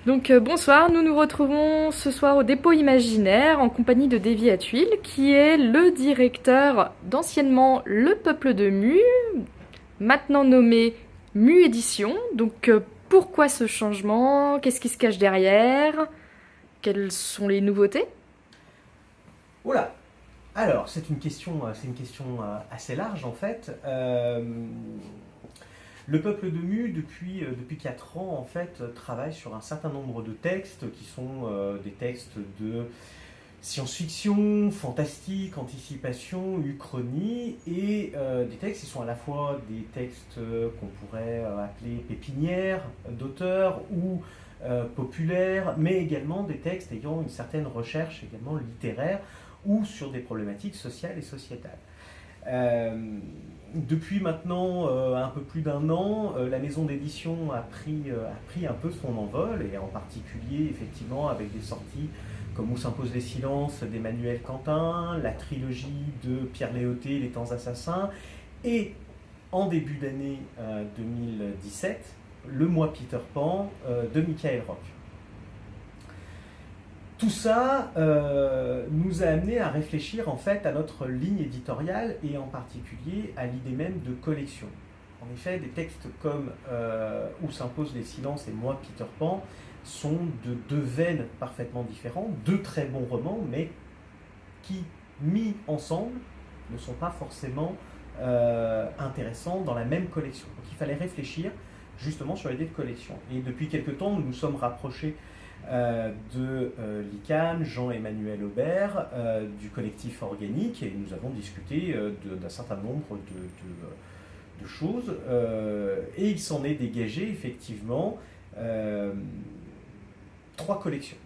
Donc bonsoir, nous nous retrouvons ce soir au dépôt imaginaire en compagnie de Davy Attuil, qui est le directeur d'anciennement Le Peuple de Mu, maintenant nommé Mu Édition. Donc pourquoi ce changement? Qu'est-ce qui se cache derrière? Quelles sont les nouveautés? Oula. Alors, c'est une question assez large en fait. Le peuple de Mu, depuis 4 ans, en fait, travaille sur un certain nombre de textes qui sont des textes de science-fiction, fantastique, anticipation, uchronie, et des textes qui sont à la fois des textes qu'on pourrait appeler pépinières d'auteurs ou populaires, mais également des textes ayant une certaine recherche également littéraire ou sur des problématiques sociales et sociétales. Euh, Depuis maintenant un peu plus d'un an, la maison d'édition a pris un peu son envol, et en particulier effectivement avec des sorties comme Où s'imposent les silences d'Emmanuel Quentin, la trilogie de Pierre Léoté, Les Temps Assassins, et en début d'année 2017, Le Mois Peter Pan de Michael Rock. Tout ça nous a amené à réfléchir en fait à notre ligne éditoriale, et en particulier à l'idée même de collection. En effet, des textes comme Où s'imposent les silences et Moi Peter Pan sont de deux veines parfaitement différentes, deux très bons romans, mais qui, mis ensemble, ne sont pas forcément intéressants dans la même collection. Donc il fallait réfléchir justement sur l'idée de collection. Et depuis quelque temps, nous nous sommes rapprochés de l'ICAM, Jean-Emmanuel Aubert, du collectif organique, et nous avons discuté d'un certain nombre de choses, et il s'en est dégagé effectivement 3 collections.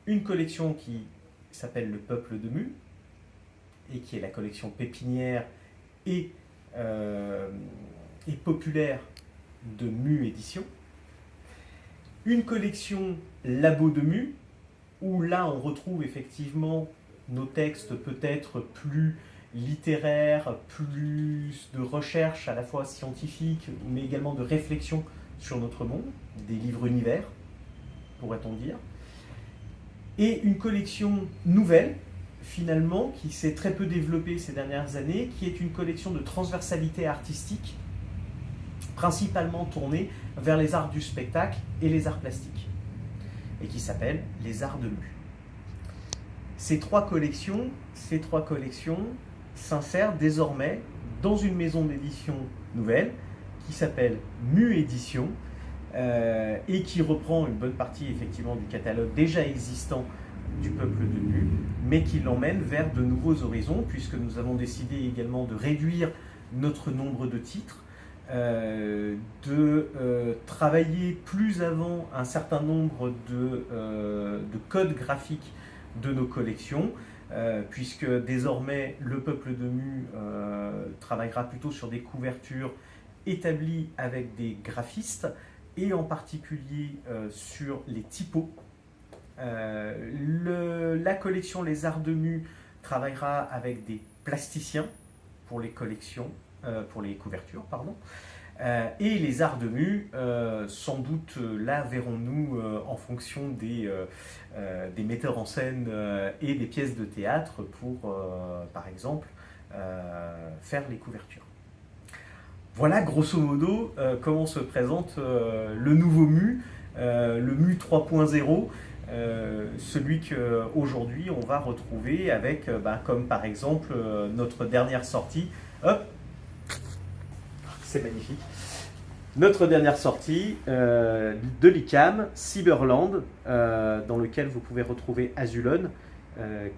Une collection qui s'appelle Le Peuple de Mu, et qui est la collection pépinière et, et populaire de Mu Édition. Une collection Labo de Mu, où là on retrouve effectivement nos textes peut-être plus littéraires, plus de recherche à la fois scientifique, mais également de réflexion sur notre monde, des livres univers, pourrait-on dire. Et une collection nouvelle, finalement, qui s'est très peu développée ces dernières années, qui est une collection de transversalité artistique, principalement tournée vers les arts du spectacle et les arts plastiques, et qui s'appelle Les Arts de Mu. Ces trois collections s'insèrent désormais dans une maison d'édition nouvelle qui s'appelle Mu Édition, et qui reprend une bonne partie effectivement du catalogue déjà existant du Peuple de Mu, mais qui l'emmène vers de nouveaux horizons, puisque nous avons décidé également de réduire notre nombre de titres, de travailler plus avant un certain nombre de codes graphiques de nos collections, puisque désormais le Peuple de Mu travaillera plutôt sur des couvertures établies avec des graphistes, et en particulier sur les typos. La collection Les Arts de Mu travaillera avec des plasticiens pour les collections, pour les couvertures, pardon. Et les Arts de Mu, sans doute là verrons-nous en fonction des metteurs en scène et des pièces de théâtre pour, par exemple, faire les couvertures. Voilà grosso modo comment se présente le nouveau Mu, le Mu 3.0, celui qu'aujourd'hui on va retrouver avec, comme par exemple notre dernière sortie, hop, c'est magnifique, notre dernière sortie de l'ICAM, Cyberland, dans lequel vous pouvez retrouver Azulon,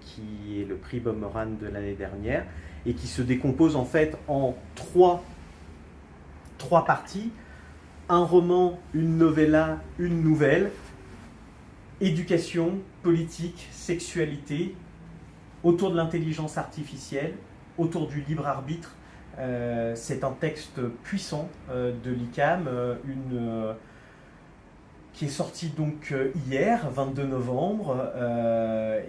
qui est le prix Bob Moran de l'année dernière, et qui se décompose en fait en trois parties: un roman, une novella, une nouvelle, éducation, politique, sexualité, autour de l'intelligence artificielle, autour du libre arbitre. C'est un texte puissant de l'ICAM, qui est sorti donc hier, 22 novembre,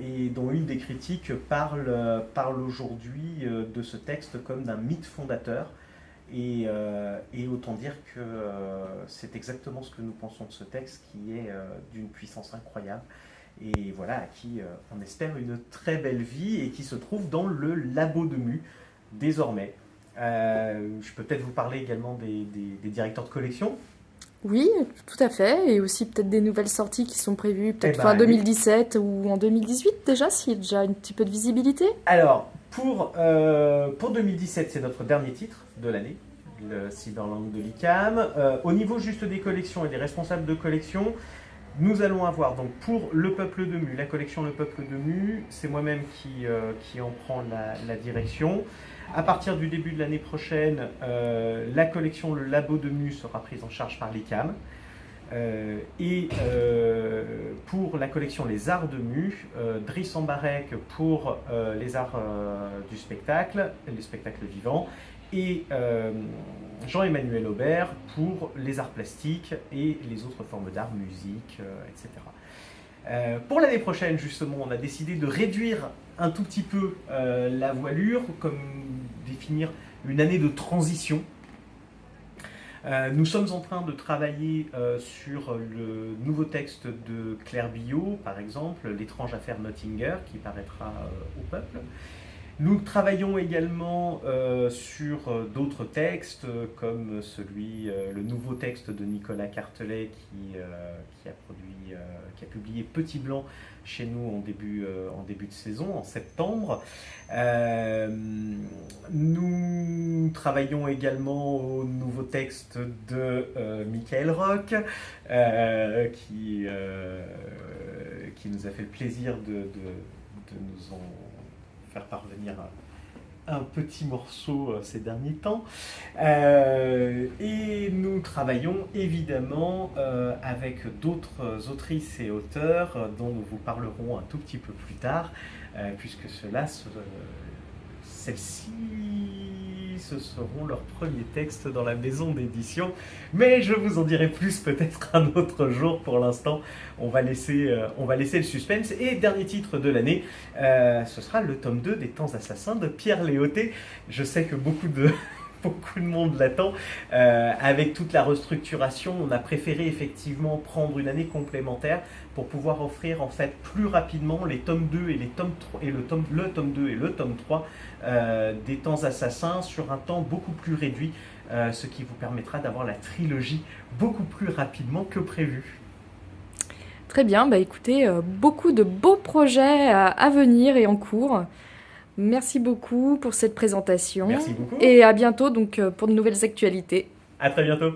et dont une des critiques parle aujourd'hui de ce texte comme d'un mythe fondateur, Et autant dire que c'est exactement ce que nous pensons de ce texte, qui est d'une puissance incroyable. Et voilà, à qui on espère une très belle vie et qui se trouve dans le labo de Mu désormais. Je peux peut-être vous parler également des directeurs de collection. Oui, tout à fait. Et aussi peut-être des nouvelles sorties qui sont prévues Eh peut-être ben, fin allez. 2017 ou en 2018 déjà, s'il y a déjà un petit peu de visibilité. Alors, pour 2017, c'est notre dernier titre de l'année, le Cyberland de l'ICAM. Au niveau juste des collections et des responsables de collection, nous allons avoir donc pour Le Peuple de Mu, la collection Le Peuple de Mu, c'est moi-même qui en prend la direction. À partir du début de l'année prochaine, la collection Le Labo de Mu sera prise en charge par l'ICAM. Pour la collection Les Arts de Mu, Driss Ambarek pour les arts du spectacle, les spectacles vivants, et Jean-Emmanuel Aubert pour les arts plastiques et les autres formes d'art, musique, etc. Pour l'année prochaine, justement, on a décidé de réduire un tout petit peu la voilure, comme définir une année de transition. Nous sommes en train de travailler sur le nouveau texte de Claire Billot, par exemple, L'étrange affaire Nottinger, qui paraîtra au Peuple. Nous travaillons également sur d'autres textes, comme le nouveau texte de Nicolas Cartelet, qui a publié Petit Blanc chez nous en début de saison, en septembre. Nous travaillons également au nouveau texte de Michael Roch, qui nous a fait le plaisir de nous en faire parvenir un petit morceau ces derniers temps. Et nous travaillons évidemment avec d'autres autrices et auteurs dont nous vous parlerons un tout petit peu plus tard, puisque celles-ci, ce seront leurs premiers textes dans la maison d'édition. Mais je vous en dirai plus peut-être un autre jour. Pour l'instant, on va laisser le suspense. Et dernier titre de l'année, ce sera le tome 2 des Temps Assassins de Pierre Léoté. Je sais que beaucoup de monde l'attend. Avec toute la restructuration, on a préféré effectivement prendre une année complémentaire pour pouvoir offrir en fait plus rapidement les tomes 2 et les tomes 3, et le tome 2 et le tome 3 des Temps Assassins sur un temps beaucoup plus réduit, ce qui vous permettra d'avoir la trilogie beaucoup plus rapidement que prévu. Très bien, bah écoutez, beaucoup de beaux projets à venir et en cours. Merci beaucoup pour cette présentation. Merci beaucoup. Et à bientôt donc pour de nouvelles actualités. À très bientôt.